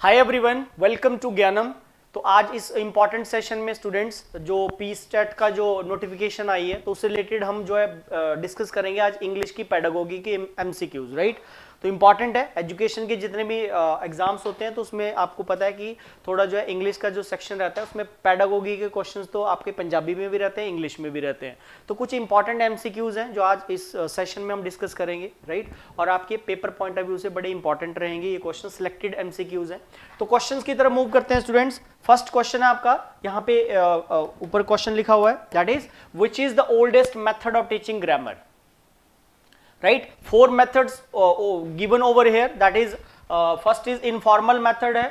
Hi everyone, welcome to ज्ञानम। तो आज इस इंपॉर्टेंट सेशन में स्टूडेंट्स जो पीस्टेट का जो नोटिफिकेशन आई है तो उससे रिलेटेड हम जो है डिस्कस करेंगे आज इंग्लिश की पेडागोगी के एमसीक्यूज, राइट। तो इंपॉर्टेंट है, एजुकेशन के जितने भी एग्जाम्स होते हैं तो उसमें आपको पता है कि थोड़ा जो है इंग्लिश का जो सेक्शन रहता है उसमें पेडागोगी के क्वेश्चंस तो आपके पंजाबी में भी रहते हैं, इंग्लिश में भी रहते हैं। तो कुछ इंपॉर्टेंट एमसीक्यूज हैं जो आज इस सेशन में हम डिस्कस करेंगे, राइट। और आपके पेपर पॉइंट ऑफ व्यू से बड़े इंपॉर्टेंट रहेंगे ये क्वेश्चन, सिलेक्टेड एमसीक्यूज हैं। तो क्वेश्चंस की तरफ मूव करते हैं स्टूडेंट्स। फर्स्ट क्वेश्चन है आपका, यहाँ पे ऊपर क्वेश्चन लिखा हुआ है, that is which is the oldest method of teaching grammar, right? Four methods given over here, that is first is informal method है,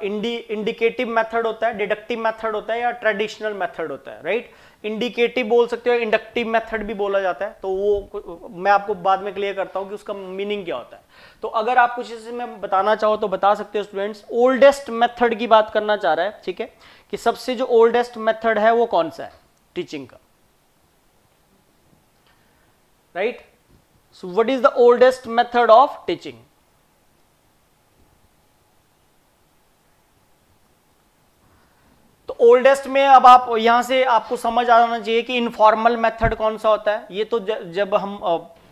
इंडिकेटिव मेथड होता है, डिडक्टिव मेथड होता है या ट्रेडिशनल मेथड होता है, राइट। इंडिकेटिव बोल सकते हो, इंडक्टिव मेथड भी बोला जाता है। तो वो मैं आपको बाद में क्लियर करता हूं कि उसका मीनिंग क्या होता है। तो अगर आप कुछ इसमें बताना चाहो तो बता सकते हो स्टूडेंट्स। ओल्डेस्ट मेथड की बात करना चाह रहा है, ठीक है, कि सबसे जो ओल्डेस्ट मेथड है वो कौन सा है टीचिंग का, right. So what is the oldest method of teaching? तो ओल्डेस्ट में अब आप यहां से आपको समझ आना चाहिए कि इनफॉर्मल मेथड कौन सा होता है। ये तो जब हम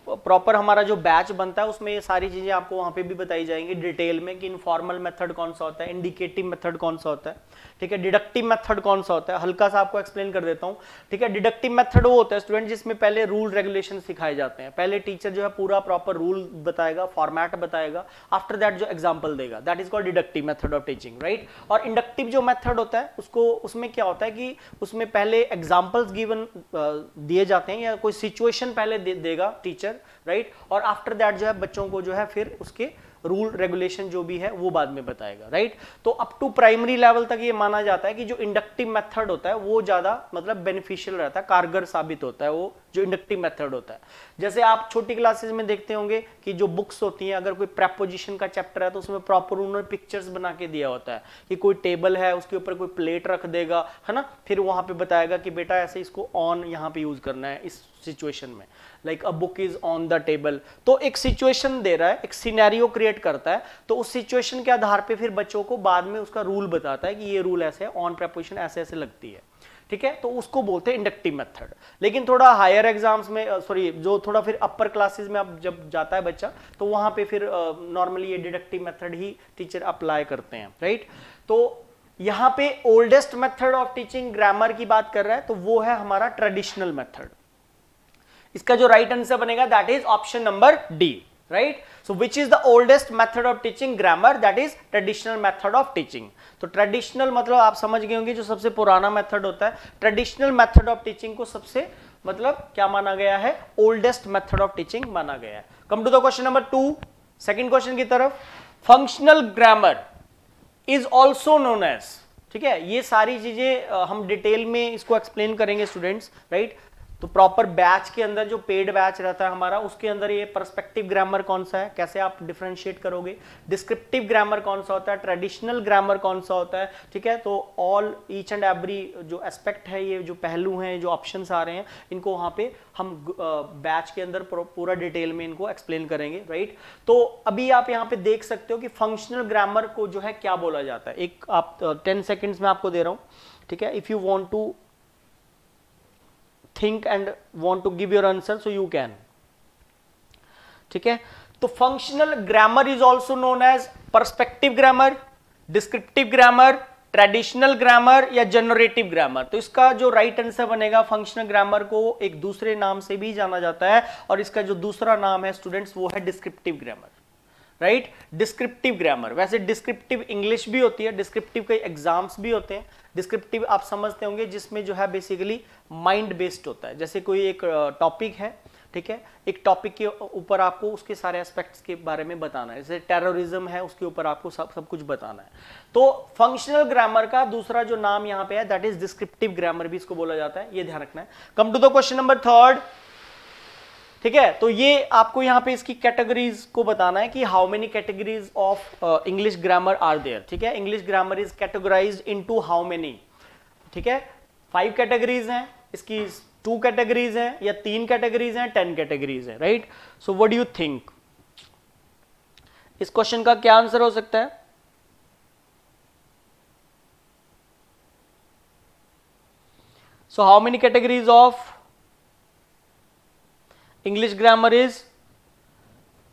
प्रॉपर हमारा जो बैच बनता है उसमें ये सारी चीजें आपको वहां पे भी बताई जाएंगी डिटेल में कि इनफॉर्मल मेथड कौन सा होता है, इंडिकेटिव मेथड कौन सा होता है, ठीक है, डिडक्टिव मेथड कौन सा होता है। हल्का सा आपको एक्सप्लेन कर देता हूं, ठीक है। डिडक्टिव मेथड वो होता है स्टूडेंट जिसमें पहले रूल रेगुलेशन सिखाए जाते हैं। पहले टीचर जो है पूरा प्रॉपर रूल बताएगा, फॉर्मेट बताएगा, आफ्टर दैट जो एग्जाम्पल देगा, that is called deductive method of teaching, right. और इंडक्टिव जो मेथड होता है उसमें क्या होता है कि उसमें पहले एग्जाम्पल्स गिवन दिए जाते हैं या कोई सिचुएशन पहले देगा टीचर, राइट। और आफ्टर दैट जो है बच्चों को जो है फिर उसके रूल रेगुलेशन जो भी है वो बाद में बताएगा, राइट। तो अप टू प्राइमरी लेवल तक ये माना जाता है कि जो इंडक्टिव मेथड होता है वो ज्यादा मतलब बेनिफिशियल रहता है, कारगर साबित होता है वो जो इंडक्टिव मेथड होता है। जैसे आप छोटी क्लासेस में देखते होंगे कि जो बुक्स होती हैं, अगर कोई प्रेपोजिशन का चैप्टर है तो उसमें प्रॉपर उन्होंने पिक्चर्स बना के दिया होता है कि कोई टेबल है उसके ऊपर कोई प्लेट रख देगा, है ना, फिर वहां पे बताएगा कि बेटा ऐसे इसको ऑन यहाँ पे यूज करना है इस सिचुएशन में, like a book is on the table. तो एक सिचुएशन दे रहा है, एक सिनेरियो क्रिएट करता है, तो उस सिचुएशन के आधार पे फिर बच्चों को बाद में उसका रूल बताता है कि ये रूल ऐसे है, ऑन प्रेपोजिशन ऐसे ऐसे लगती है, ठीक है। तो उसको बोलते हैं इंडक्टिव मेथड। लेकिन थोड़ा हायर एग्जाम्स में सॉरी जो थोड़ा फिर अपर क्लासेस में अब जब जाता है बच्चा तो वहां पे फिर नॉर्मली ये डिडक्टिव मेथड ही टीचर अप्लाई करते हैं, राइट। तो यहां पे oldest method of teaching grammar की बात कर रहा है तो वो है हमारा ट्रेडिशनल मेथड। इसका जो राइट आंसर बनेगा that is option number D, right. So which is the oldest method of teaching grammar, that is traditional method of teaching. तो ट्रेडिशनल मतलब आप समझ गए होंगे जो सबसे पुराना मेथड होता है। ट्रेडिशनल मेथड ऑफ टीचिंग को सबसे मतलब क्या माना गया है, ओल्डेस्ट मेथड ऑफ टीचिंग माना गया है। Come to the question number 2, second question की तरफ। Functional grammar is also known as, ठीक है, ये सारी चीजें हम डिटेल में इसको एक्सप्लेन करेंगे स्टूडेंट्स, राइट। तो प्रॉपर बैच के अंदर जो पेड बैच रहता है हमारा उसके अंदर ये पर्सपेक्टिव ग्रामर कौन सा है, कैसे आप डिफरेंशिएट करोगे, डिस्क्रिप्टिव ग्रामर कौन सा होता है, ट्रेडिशनल ग्रामर कौन सा होता है, ठीक है। तो ऑल ईच एंड एवरी जो एस्पेक्ट है, ये जो पहलू हैं, जो ऑप्शंस आ रहे हैं, इनको वहां पे हम बैच के अंदर पूरा डिटेल में इनको एक्सप्लेन करेंगे, राइट। तो अभी आप यहाँ पे देख सकते हो कि फंक्शनल ग्रामर को जो है क्या बोला जाता है। एक आप 10 सेकेंड्स में आपको दे रहा हूं, ठीक है। If you want to think and want to give your answer so you can, ठीक है। तो functional grammar is also known as perspective grammar, descriptive grammar, traditional grammar या जनरेटिव ग्रामर। तो इसका जो राइट आंसर बनेगा, फंक्शनल ग्रामर को एक दूसरे नाम से भी जाना जाता है और इसका जो दूसरा नाम है स्टूडेंट्स वो है descriptive grammar, right. Descriptive grammar, वैसे डिस्क्रिप्टिव इंग्लिश भी होती है, डिस्क्रिप्टिव कई एग्जाम्स भी होते हैं। डिस्क्रिप्टिव आप समझते होंगे जिसमें जो है बेसिकली माइंड बेस्ड होता है। जैसे कोई एक टॉपिक है, ठीक है, एक टॉपिक के ऊपर आपको उसके सारे एस्पेक्ट्स के बारे में बताना है। जैसे टेररिज्म है, उसके ऊपर आपको सब कुछ बताना है। तो फंक्शनल ग्रामर का दूसरा जो नाम यहाँ पे है दैट इज डिस्क्रिप्टिव ग्रामर भी इसको बोला जाता है, ये ध्यान रखना है। Come to the question number 3, ठीक है। तो ये आपको यहाँ पे इसकी कैटेगरीज को बताना है कि how many categories of English grammar are there, ठीक है। English grammar is categorised into how many, ठीक है। 5 कैटेगरीज हैं, इसकी 2 कैटेगरीज हैं या 3 कैटेगरीज हैं, 10 कैटेगरीज हैं, right. So what do you think, इस क्वेश्चन का क्या आंसर हो सकता है? So how many categories of English grammar is?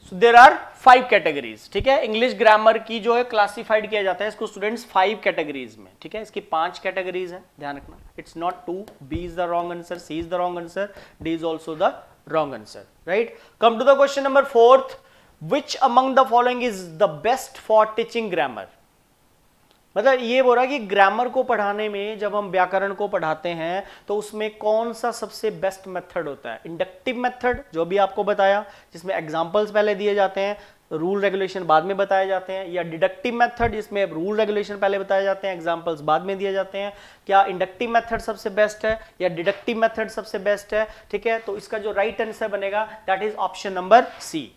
So there are 5 categories. ठीक है, इंग्लिश ग्रामर की जो है क्लासिफाइड किया जाता है इसको स्टूडेंट्स 5 कैटेगरीज में. ठीक है, इसकी 5 कैटेगरीज हैं, ध्यान रखना. It's not 2, B is the wrong answer, C is the wrong answer, D is also the wrong answer. Right. Come to the question number 4th. Which among the following is the best for teaching grammar? मतलब ये बोल रहा है कि grammar को पढ़ाने में जब हम व्याकरण को पढ़ाते हैं तो उसमें कौन सा सबसे बेस्ट मेथड होता है? इंडक्टिव मेथड जो भी आपको बताया, जिसमें एग्जांपल्स पहले दिए जाते हैं, रूल रेगुलेशन बाद में बताए जाते हैं, या डिडक्टिव मेथड जिसमें रूल रेगुलेशन पहले बताए जाते हैं, एग्जांपल्स बाद में दिए जाते हैं. क्या इंडक्टिव मेथड सबसे बेस्ट है या डिडक्टिव मेथड सबसे बेस्ट है? ठीक है, तो इसका जो राइट आंसर बनेगा that is option number C.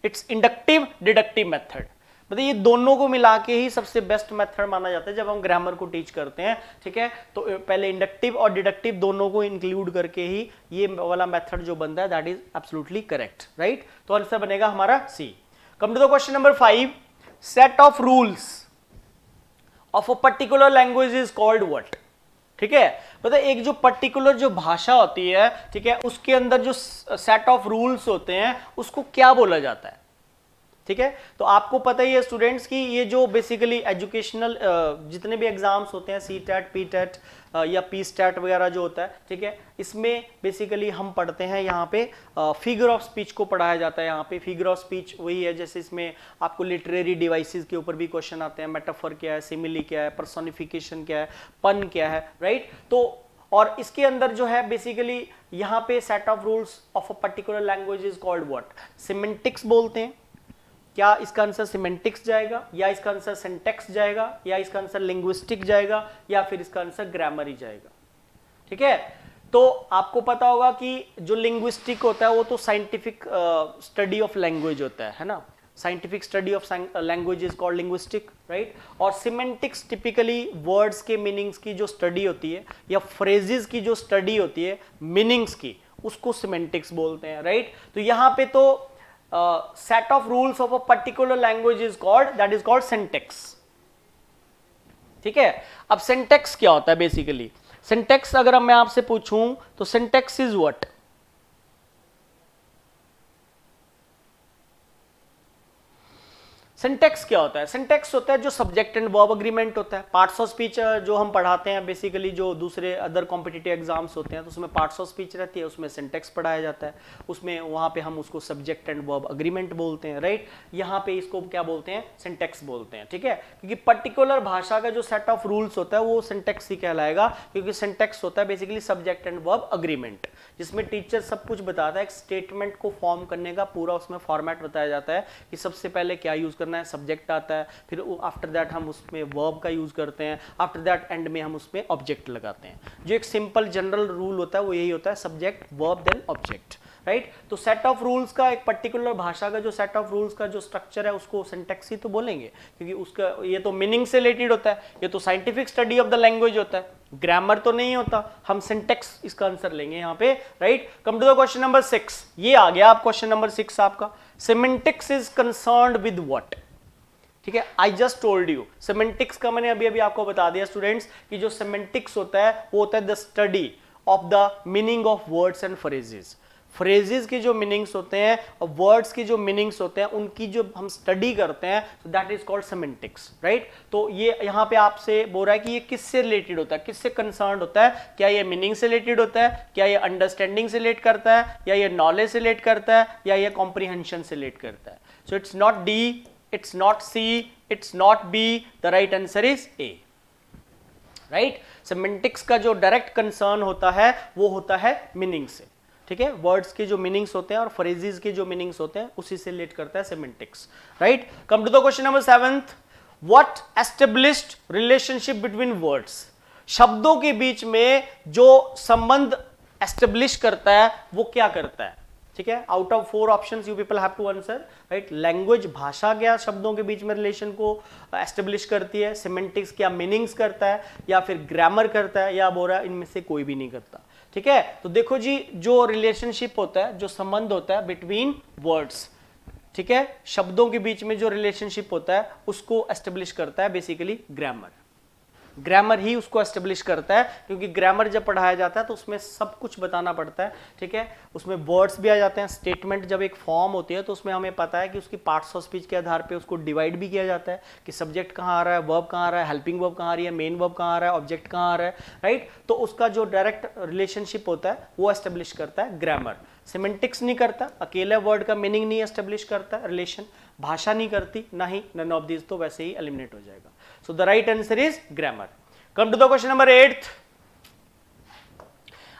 It's inductive deductive method. मतलब ये दोनों को मिला के ही सबसे बेस्ट मेथड माना जाता है जब हम ग्रामर को टीच करते हैं. ठीक है, तो पहले इंडक्टिव और डिडक्टिव दोनों को इंक्लूड करके ही ये वाला मेथड जो बनता है that is absolutely correct. Right, तो आंसर बनेगा हमारा C. Come to the question number 5. Set of rules of a particular language is called what? ठीक है, मतलब एक जो पर्टिकुलर जो भाषा होती है, ठीक है, उसके अंदर जो सेट ऑफ रूल्स होते हैं उसको क्या बोला जाता है? ठीक है, तो आपको पता ही है स्टूडेंट्स कि ये जो बेसिकली एजुकेशनल जितने भी एग्जाम्स होते हैं, सी टैट, पी टैट या पी स्टैट वगैरह जो होता है, ठीक है, इसमें बेसिकली हम पढ़ते हैं यहाँ पे फिगर ऑफ स्पीच को पढ़ाया जाता है. यहाँ पे फिगर ऑफ स्पीच वही है जैसे इसमें आपको लिटरेरी डिवाइसेस के ऊपर भी क्वेश्चन आते हैं. मेटाफर क्या है, सिमिली क्या है, पर्सोनिफिकेशन क्या है, पन क्या है. राइट, तो और इसके अंदर जो है बेसिकली यहाँ पे set of rules of a particular language is called what? Semantics बोलते हैं. क्या इसका आंसर सिमेंटिक्स जाएगा, या इसका आंसर सिंटैक्स जाएगा, या इसका आंसर लिंग्विस्टिक जाएगा, या फिर इसका आंसर ग्रामर ही जाएगा? ठीक है, तो आपको पता होगा कि जो लिंग्विस्टिक होता है वो तो साइंटिफिक स्टडी ऑफ लैंग्वेज होता है ना. Scientific study of language is called linguistic. Right, और सिमेंटिक्स टिपिकली वर्ड्स के मीनिंग्स की जो स्टडी होती है या फ्रेजेस की जो स्टडी होती है मीनिंग्स की, उसको सिमेंटिक्स बोलते हैं. राइट, तो यहाँ पे तो set of rules of a particular language is called, that is called syntax. ठीक है, अब syntax क्या होता है बेसिकली? syntax अगर मैं आपसे पूछूं तो syntax is what? सिंटैक्स क्या होता है? सिंटैक्स होता है जो सब्जेक्ट एंड वर्ब अग्रीमेंट होता है. पार्ट्स ऑफ स्पीच जो हम पढ़ाते हैं बेसिकली, जो दूसरे अदर कॉम्पिटिटिव एग्जाम्स होते हैं तो उसमें पार्ट्स ऑफ स्पीच रहती है, उसमें सिंटैक्स पढ़ाया जाता है. उसमें वहाँ पे हम उसको सब्जेक्ट एंड वर्ब अग्रीमेंट बोलते हैं. राइट, यहाँ पे इसको क्या बोलते हैं? सिंटैक्स बोलते हैं. ठीक है, क्योंकि पर्टिकुलर भाषा का जो सेट ऑफ रूल्स होता है वो सिंटैक्स ही कहलाएगा, क्योंकि सिंटैक्स होता है basically subject and verb agreement, जिसमें टीचर सब कुछ बताता है. एक स्टेटमेंट को फॉर्म करने का पूरा उसमें फॉर्मेट बताया जाता है कि सबसे पहले क्या यूज करना है, सब्जेक्ट आता है, फिर आफ्टर दैट हम उसमें वर्ब का यूज करते हैं, आफ्टर दैट एंड में हम उसमें ऑब्जेक्ट लगाते हैं. जो एक सिंपल जनरल रूल होता है वो यही होता है, subject verb then object. Right, तो सेट ऑफ रूल्स का, एक पर्टिकुलर भाषा का जो सेट ऑफ रूल्स का जो स्ट्रक्चर है उसको सिंटैक्स ही तो बोलेंगे, क्योंकि उसका ये तो मीनिंग से रिलेटेड होता है, ये तो scientific study of the language होता है, ग्रामर तो नहीं होता. हम सिंटैक्स इसका आंसर लेंगे यहाँ पे. Right, come to the question number 6. ये आ गया आप क्वेश्चन नंबर 6 आपका. Semantics is concerned with what? ठीक है, I just told you. Semantics का मैंने अभी आपको बता दिया स्टूडेंट्स कि जो सिमेंटिक्स होता है वो होता है the study of the meaning of words and phrases. Phrases के जो मीनिंग्स होते हैं और वर्ड्स की जो मीनिंग्स होते हैं उनकी जो हम स्टडी करते हैं, तो that is called semantics. Right, तो ये यहाँ पे आपसे बोल रहा है कि ये किससे रिलेटेड होता है, किससे कंसर्न होता है? क्या ये मीनिंग से रिलेटेड होता है, क्या ये अंडरस्टैंडिंग से रिलेट करता है, या ये नॉलेज से रिलेट करता है, या ये कॉम्प्रिहेंशन से रिलेट करता है? So it's not D, it's not C, it's not B, the right answer is A. Right? Semantics का जो डायरेक्ट कंसर्न होता है वो होता है मीनिंग से. ठीक है, वर्ड्स के जो मीनिंग्स होते हैं और फ्रेजेस के जो मीनिंग्स होते हैं उसी से रिलेट करता है semantics. Right, come to the question number 7. What established relationship between words? शब्दों के बीच में जो संबंध एस्टेब्लिश करता है वो क्या करता है? ठीक है, out of 4 options you people have to answer. Right, language भाषा क्या शब्दों के बीच में रिलेशन को एस्टेब्लिश करती है, सिमेंटिक्स क्या मीनिंग्स करता है, या फिर ग्रामर करता है, या बोरा इनमें से कोई भी नहीं करता. ठीक है, तो देखो जी, जो रिलेशनशिप होता है, जो संबंध होता है बिटवीन वर्ड्स, ठीक है, शब्दों के बीच में जो रिलेशनशिप होता है उसको एस्टेब्लिश करता है बेसिकली ग्रामर. ग्रामर ही उसको एस्टेब्लिश करता है, क्योंकि ग्रामर जब पढ़ाया जाता है तो उसमें सब कुछ बताना पड़ता है, ठीक है। उसमें वर्ड्स भी आ जाते हैं, स्टेटमेंट जब एक फॉर्म होती है तो उसमें हमें पता है कि उसकी पार्ट्स ऑफ स्पीच के आधार पे उसको डिवाइड भी किया जाता है कि सब्जेक्ट कहाँ आ रहा है, वर्ब कहाँ आ रहा है, हेल्पिंग वर्ब कहाँ आ रही है, मेन वर्ब कहाँ आ रहा है, ऑब्जेक्ट कहाँ आ रहा है, राइट। तो उसका जो डायरेक्ट रिलेशनशिप होता है वो एस्टेब्लिश करता है ग्रामर। सिमेंटिक्स नहीं करता, अकेले वर्ड का मीनिंग नहीं एस्टेब्लिश करता, रिलेशन भाषा नहीं करती, ना ही नन ऑफ दिस, तो वैसे ही एलिमिनेट हो जाएगा। So the right answer is grammar. Come to the question number 8।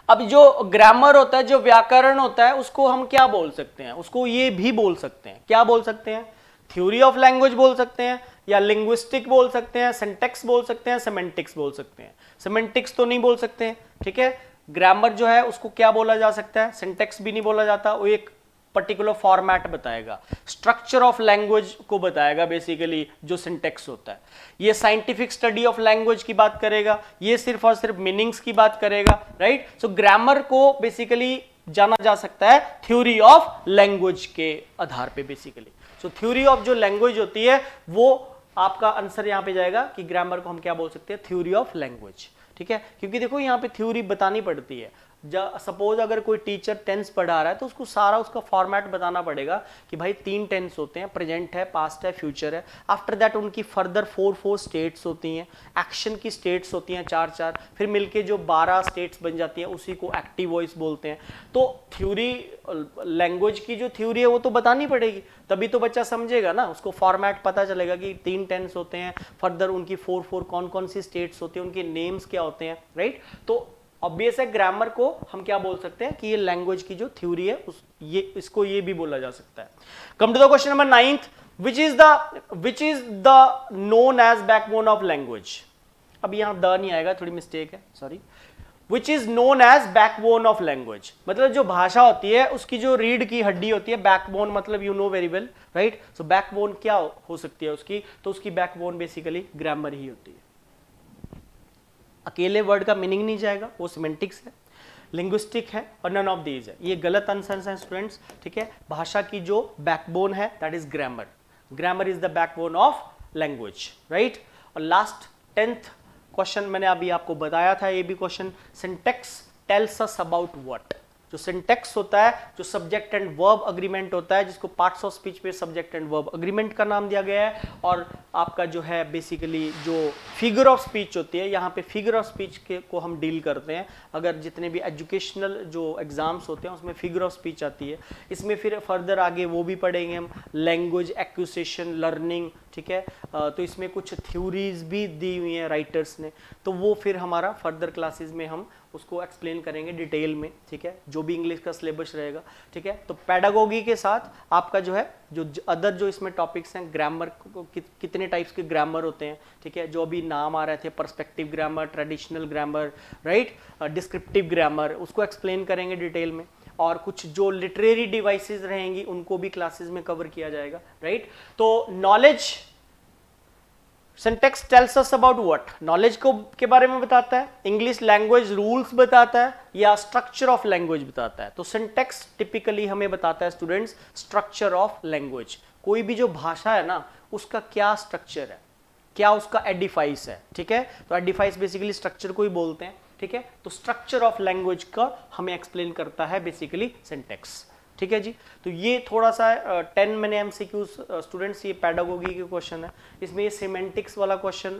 अब जो ग्रामर होता है, जो व्याकरण होता है, उसको हम क्या बोल सकते हैं? उसको ये भी बोल सकते हैं, क्या बोल सकते हैं? थ्योरी ऑफ लैंग्वेज बोल सकते हैं, या लिंग्विस्टिक बोल सकते हैं, सिंटैक्स बोल सकते हैं, सेमेंटिक्स बोल सकते हैं। सेमेंटिक्स तो नहीं बोल सकते हैं, ठीक है। ग्रामर जो है उसको क्या बोला जा सकता है? सिंटैक्स भी नहीं बोला जाता, वो एक पर्टिकुलर फॉर्मेट बताएगा, स्ट्रक्चर ऑफ लैंग्वेज को बताएगा बेसिकली जो सिंटैक्स होता है। ये साइंटिफिक स्टडी ऑफ लैंग्वेज की बात करेगा, ये सिर्फ और सिर्फ मीनिंग्स की बात करेगा, राइट। सो ग्रामर को बेसिकली जाना जा सकता है थ्योरी ऑफ लैंग्वेज के आधार पे बेसिकली। सो थ्योरी ऑफ जो लैंग्वेज होती है वो आपका आंसर यहां पे जाएगा कि ग्रामर को हम क्या बोल सकते हैं? थ्योरी ऑफ लैंग्वेज, ठीक है। क्योंकि देखो यहाँ पे थ्योरी बतानी पड़ती है। सपोज अगर कोई टीचर टेंस पढ़ा रहा है तो उसको सारा उसका फॉर्मेट बताना पड़ेगा कि भाई 3 टेंस होते हैं, प्रेजेंट है, पास्ट है, फ्यूचर है। आफ्टर दैट उनकी फर्दर 4 स्टेट्स होती हैं, एक्शन की स्टेट्स होती हैं 4, फिर मिलके जो 12 स्टेट्स बन जाती हैं उसी को एक्टिव वॉइस बोलते हैं। तो थ्योरी लैंग्वेज की जो थ्योरी है वो तो बतानी पड़ेगी, तभी तो बच्चा समझेगा ना, उसको फॉर्मेट पता चलेगा कि 3 टेंस होते हैं, फर्दर उनकी 4 कौन कौन सी स्टेट्स होती हैं, उनके नेम्स क्या होते हैं, राइट। तो ऑब्वियस है ग्रामर को हम क्या बोल सकते हैं कि ये लैंग्वेज की जो थ्योरी है ये इसको ये भी बोला जा सकता है। Come to the question number 9th, which is the known as backbone of language. अब यहां द नहीं आएगा, थोड़ी मिस्टेक है, sorry. Which is known as backbone of language, मतलब जो भाषा होती है उसकी जो रीढ़ की हड्डी होती है, बैकबोन मतलब you know very well, right. So backbone क्या हो सकती है उसकी? तो उसकी बैकबोन बेसिकली ग्रामर ही होती है। अकेले वर्ड का मीनिंग नहीं जाएगा, वो सिमेंटिक्स है, लिंग्विस्टिक है और नन ऑफ दीज है। ये गलत आंसर है स्टूडेंट्स, ठीक है। भाषा की जो बैकबोन है that is grammar. Grammar is the backbone of language, right. और लास्ट 10th क्वेश्चन मैंने अभी आपको बताया था, ये भी question, syntax tells us about what. जो सिंटैक्स होता है, जो सब्जेक्ट एंड वर्ब अग्रीमेंट होता है, जिसको पार्ट्स ऑफ स्पीच पे सब्जेक्ट एंड वर्ब अग्रीमेंट का नाम दिया गया है, और आपका जो है बेसिकली जो फिगर ऑफ स्पीच होती है, यहाँ पे फिगर ऑफ स्पीच को हम डील करते हैं। अगर जितने भी एजुकेशनल जो एग्जाम्स होते हैं उसमें फिगर ऑफ स्पीच आती है, इसमें फिर फर्दर आगे वो भी पढ़ेंगे हम, लैंग्वेज एक्विजिशन, लर्निंग, ठीक है। तो इसमें कुछ थ्योरीज भी दी हुई हैं राइटर्स ने, तो वो फिर हमारा फर्दर क्लासेस में हम उसको एक्सप्लेन करेंगे डिटेल में, ठीक है, जो भी इंग्लिश का सिलेबस रहेगा, ठीक है। तो पेडागोगी के साथ आपका जो है जो अदर जो इसमें टॉपिक्स हैं, ग्रामर कितने टाइप्स के ग्रामर होते हैं, ठीक है, जो अभी नाम आ रहे थे, perspective grammar, traditional grammar, right, descriptive grammar, उसको एक्सप्लेन करेंगे डिटेल में। और कुछ जो लिटरेरी डिवाइसेस रहेंगी उनको भी क्लासेस में कवर किया जाएगा, राइट। तो knowledge, syntax tells us about what, knowledge को के बारे में बताता है, इंग्लिश लैंग्वेज रूल्स बताता है, या स्ट्रक्चर ऑफ लैंग्वेज बताता है। तो सिंटैक्स टिपिकली हमें बताता है स्टूडेंट्स स्ट्रक्चर ऑफ लैंग्वेज। कोई भी जो भाषा है ना उसका क्या स्ट्रक्चर है, क्या उसका एडिफाइस है, ठीक है। तो एडिफाइस बेसिकली स्ट्रक्चर को ही बोलते हैं, ठीक है। तो स्ट्रक्चर ऑफ लैंग्वेज का हमें एक्सप्लेन करता है बेसिकली सिंटैक्स, ठीक है जी। तो ये थोड़ा सा 10 मैंने एमसीक्यूज स्टूडेंट्स, ये पेडागोगी के क्वेश्चन है। इसमें ये सिमेंटिक्स वाला क्वेश्चन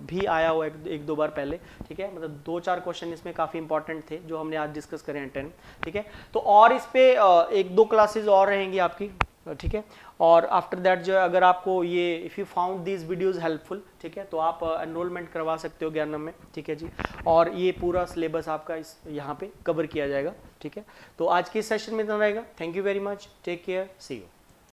भी आया हुआ एक दो बार पहले, ठीक है। मतलब 2-4 क्वेश्चन इसमें काफ़ी इंपॉर्टेंट थे जो हमने आज डिस्कस करे हैं 10, ठीक है। तो और इस पे 1-2 क्लासेज और रहेंगी आपकी, ठीक है। और आफ्टर दैट जो है अगर आपको ये if you found these videos helpful, ठीक है, तो आप एनरोलमेंट करवा सकते हो ज्ञानम में, ठीक है जी। और ये पूरा सिलेबस आपका इस यहाँ पे कवर किया जाएगा, ठीक है। तो आज के सेशन में इतना रहेगा। Thank you very much, take care, see you.